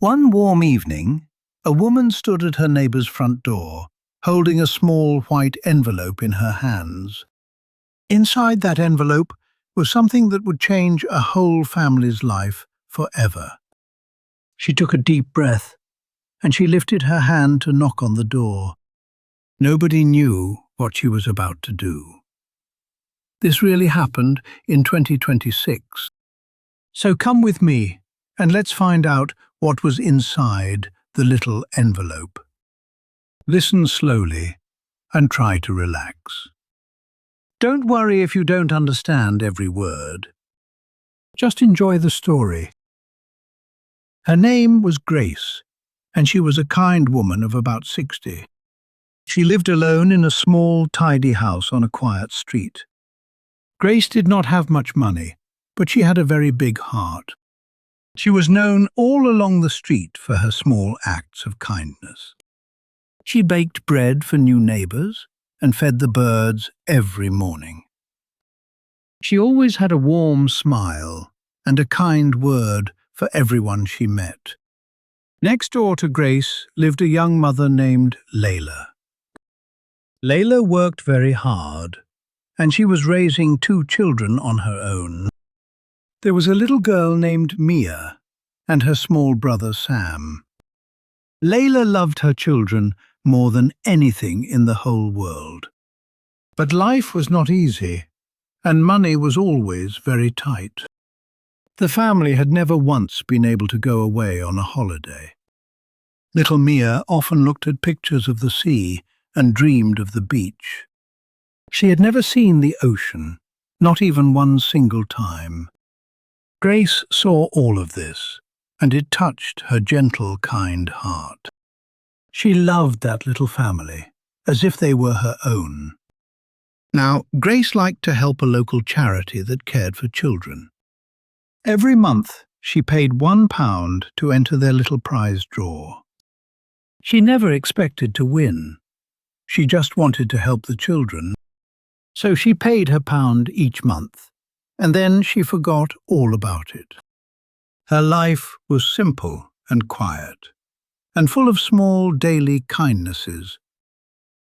One warm evening, a woman stood at her neighbour's front door, holding a small white envelope in her hands. Inside that envelope was something that would change a whole family's life forever. She took a deep breath, and she lifted her hand to knock on the door. Nobody knew what she was about to do. This really happened in 2026. So come with me, and let's find out what was inside the little envelope. Listen slowly and try to relax. Don't worry if you don't understand every word. Just enjoy the story. Her name was Grace, and she was a kind woman of about 60. She lived alone in a small, tidy house on a quiet street. Grace did not have much money, but she had a very big heart. She was known all along the street for her small acts of kindness. She baked bread for new neighbours and fed the birds every morning. She always had a warm smile and a kind word for everyone she met. Next door to Grace lived a young mother named Layla. Layla worked very hard, and she was raising 2 children on her own. There was a little girl named Mia and her small brother Sam. Layla loved her children more than anything in the whole world. But life was not easy, and money was always very tight. The family had never once been able to go away on a holiday. Little Mia often looked at pictures of the sea and dreamed of the beach. She had never seen the ocean, not even one single time. Grace saw all of this, and it touched her gentle, kind heart. She loved that little family, as if they were her own. Now, Grace liked to help a local charity that cared for children. Every month, she paid £1 to enter their little prize draw. She never expected to win. She just wanted to help the children. So she paid her £1 each month, and then she forgot all about it. Her life was simple and quiet, and full of small daily kindnesses.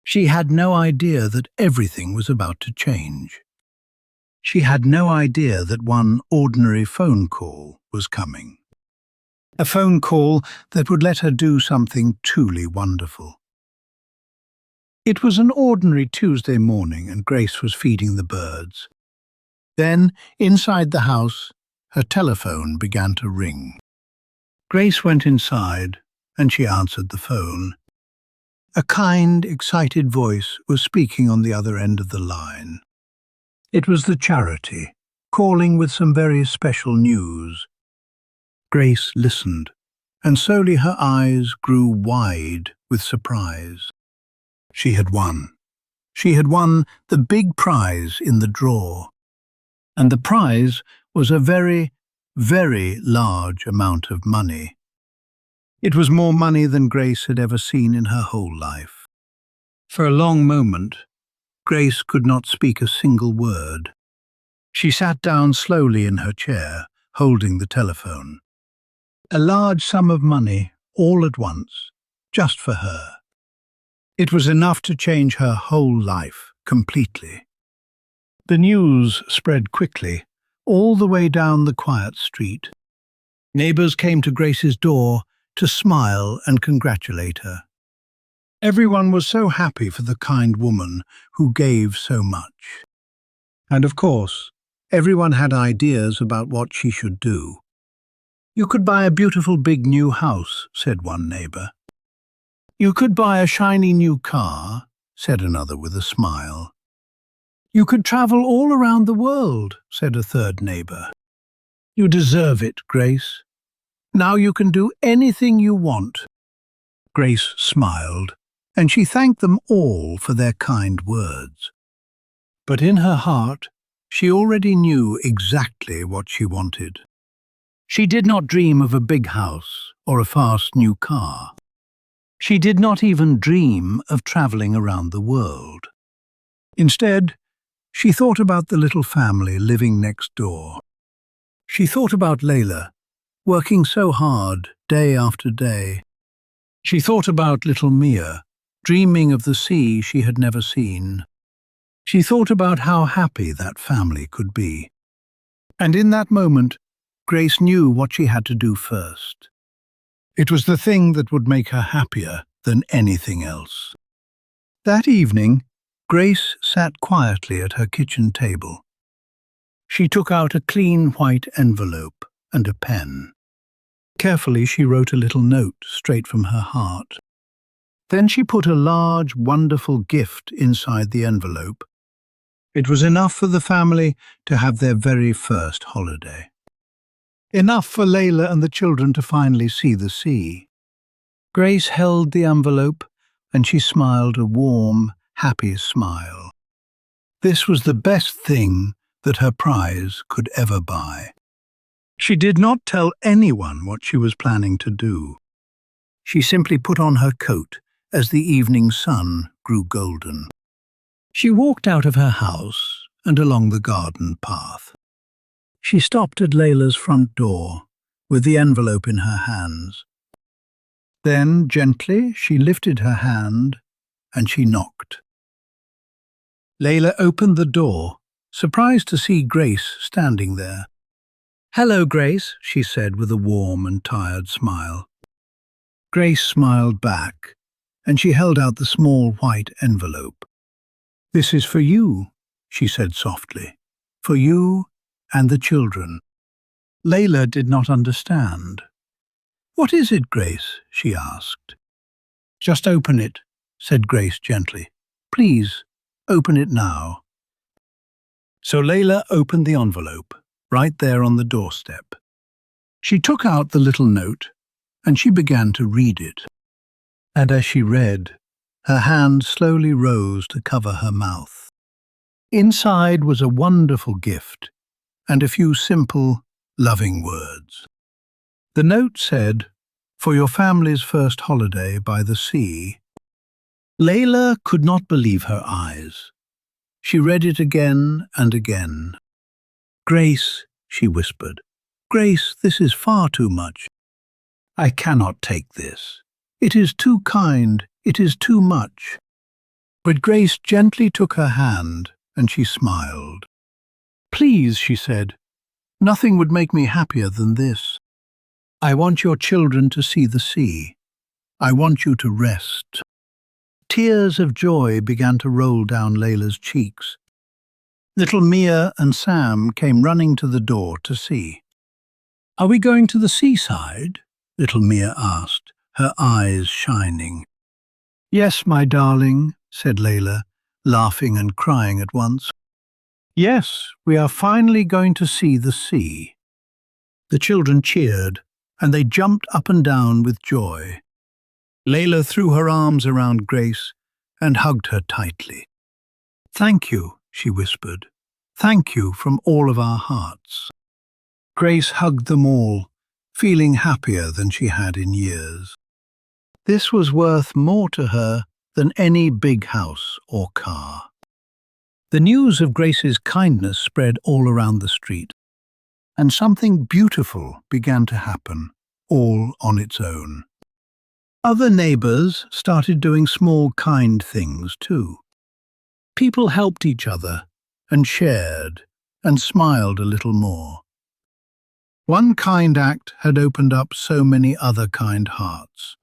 She had no idea that everything was about to change. She had no idea that one ordinary phone call was coming. A phone call that would let her do something truly wonderful. It was an ordinary Tuesday morning, and Grace was feeding the birds. Then, inside the house, her telephone began to ring. Grace went inside, and she answered the phone. A kind, excited voice was speaking on the other end of the line. It was the charity, calling with some very special news. Grace listened, and slowly her eyes grew wide with surprise. She had won. She had won the big prize in the draw. And the prize was a very, very large amount of money. It was more money than Grace had ever seen in her whole life. For a long moment, Grace could not speak a single word. She sat down slowly in her chair, holding the telephone. A large sum of money, all at once, just for her. It was enough to change her whole life completely. The news spread quickly, all the way down the quiet street. Neighbours came to Grace's door to smile and congratulate her. Everyone was so happy for the kind woman who gave so much. And of course, everyone had ideas about what she should do. "You could buy a beautiful big new house," said one neighbour. "You could buy a shiny new car," said another with a smile. "You could travel all around the world," said a third neighbour. "You deserve it, Grace. Now you can do anything you want." Grace smiled, and she thanked them all for their kind words. But in her heart, she already knew exactly what she wanted. She did not dream of a big house or a fast new car. She did not even dream of traveling around the world. Instead, she thought about the little family living next door. She thought about Layla, working so hard, day after day. She thought about little Mia, dreaming of the sea she had never seen. She thought about how happy that family could be. And in that moment, Grace knew what she had to do first. It was the thing that would make her happier than anything else. That evening, Grace sat quietly at her kitchen table. She took out a clean white envelope and a pen. Carefully, she wrote a little note straight from her heart. Then she put a large, wonderful gift inside the envelope. It was enough for the family to have their very first holiday. Enough for Layla and the children to finally see the sea. Grace held the envelope and she smiled a warm, happy smile. This was the best thing that her prize could ever buy. She did not tell anyone what she was planning to do. She simply put on her coat as the evening sun grew golden. She walked out of her house and along the garden path. She stopped at Layla's front door with the envelope in her hands. Then, gently, she lifted her hand and she knocked. Layla opened the door, surprised to see Grace standing there. "Hello, Grace," she said with a warm and tired smile. Grace smiled back, and she held out the small white envelope. "This is for you," she said softly. "For you and the children." Layla did not understand. "What is it, Grace?" she asked. "Just open it," said Grace gently. "Please, open it now." So Layla opened the envelope, right there on the doorstep. She took out the little note, and she began to read it. And as she read, her hand slowly rose to cover her mouth. Inside was a wonderful gift, and a few simple, loving words. The note said, "For your family's first holiday by the sea." Layla could not believe her eyes. She read it again and again. "Grace," she whispered, "Grace, this is far too much. I cannot take this. It is too kind, it is too much." But Grace gently took her hand and she smiled. "Please," she said, "nothing would make me happier than this. I want your children to see the sea. I want you to rest." Tears of joy began to roll down Layla's cheeks. Little Mia and Sam came running to the door to see. "Are we going to the seaside?" little Mia asked, her eyes shining. "Yes, my darling," said Layla, laughing and crying at once. "Yes, we are finally going to see the sea." The children cheered, and they jumped up and down with joy. Layla threw her arms around Grace and hugged her tightly. "Thank you," she whispered. "Thank you from all of our hearts." Grace hugged them all, feeling happier than she had in years. This was worth more to her than any big house or car. The news of Grace's kindness spread all around the street, and something beautiful began to happen, all on its own. Other neighbours started doing small kind things too. People helped each other and shared and smiled a little more. One kind act had opened up so many other kind hearts.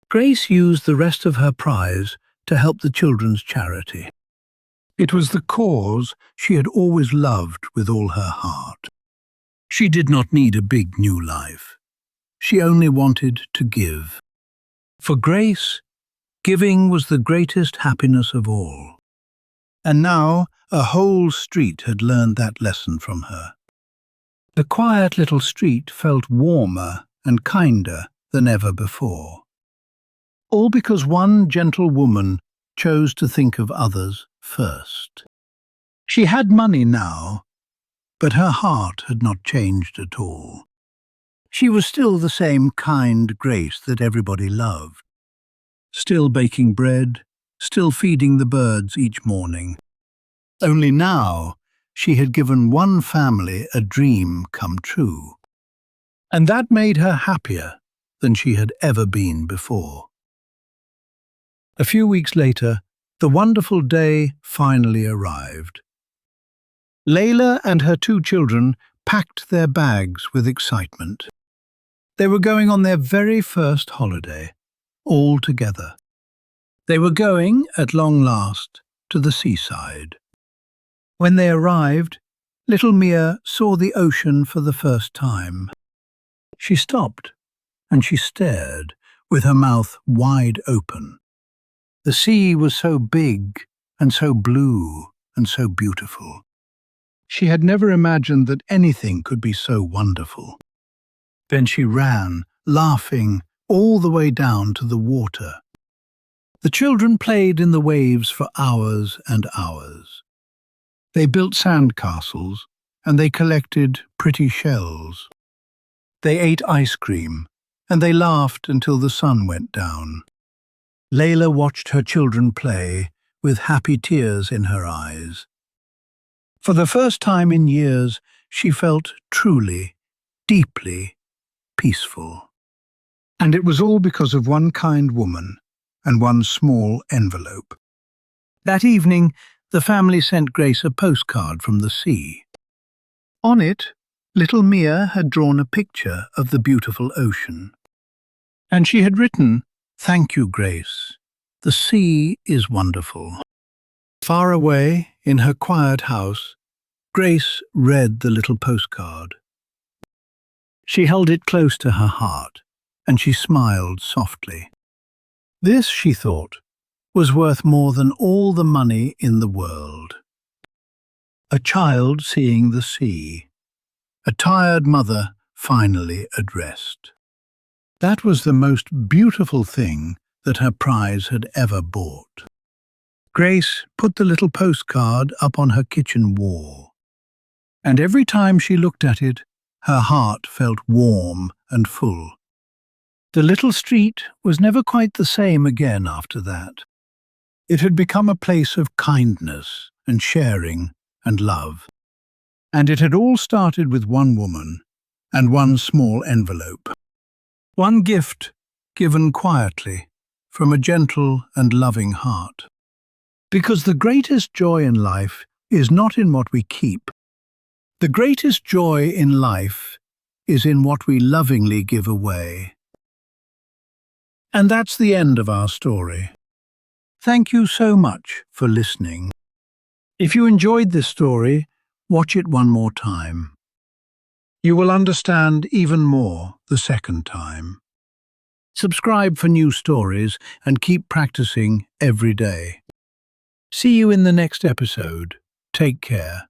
Grace used the rest of her prize to help the children's charity. It was the cause she had always loved with all her heart. She did not need a big new life. She only wanted to give. For Grace, giving was the greatest happiness of all. And now a whole street had learned that lesson from her. The quiet little street felt warmer and kinder than ever before. All because one gentle woman chose to think of others first. She had money now, but her heart had not changed at all. She was still the same kind Grace that everybody loved. Still baking bread, still feeding the birds each morning. Only now she had given one family a dream come true. and that made her happier than she had ever been before. A few weeks later, the wonderful day finally arrived. Layla and her 2 children packed their bags with excitement. They were going on their very first holiday, all together. They were going, at long last, to the seaside. When they arrived, little Mia saw the ocean for the first time. She stopped, and she stared, with her mouth wide open. The sea was so big, and so blue, and so beautiful. She had never imagined that anything could be so wonderful. Then she ran, laughing, all the way down to the water. The children played in the waves for hours and hours. They built sand castles, and they collected pretty shells. They ate ice cream, and they laughed until the sun went down. Layla watched her children play, with happy tears in her eyes. For the first time in years, she felt truly, deeply peaceful. And it was all because of one kind woman and one small envelope. That evening, the family sent Grace a postcard from the sea. On it, little Mia had drawn a picture of the beautiful ocean. And she had written, "Thank you, Grace. The sea is wonderful." Far away, in her quiet house, Grace read the little postcard. She held it close to her heart, and she smiled softly. This, she thought, was worth more than all the money in the world. A child seeing the sea. A tired mother finally at rest. That was the most beautiful thing that her prize had ever bought. Grace put the little postcard up on her kitchen wall, and every time she looked at it, her heart felt warm and full. The little street was never quite the same again after that. It had become a place of kindness and sharing and love. And it had all started with one woman and one small envelope. One gift given quietly from a gentle and loving heart. Because the greatest joy in life is not in what we keep. The greatest joy in life is in what we lovingly give away. And that's the end of our story. Thank you so much for listening. If you enjoyed this story, watch it one more time. You will understand even more the second time. Subscribe for new stories and keep practicing every day. See you in the next episode. Take care.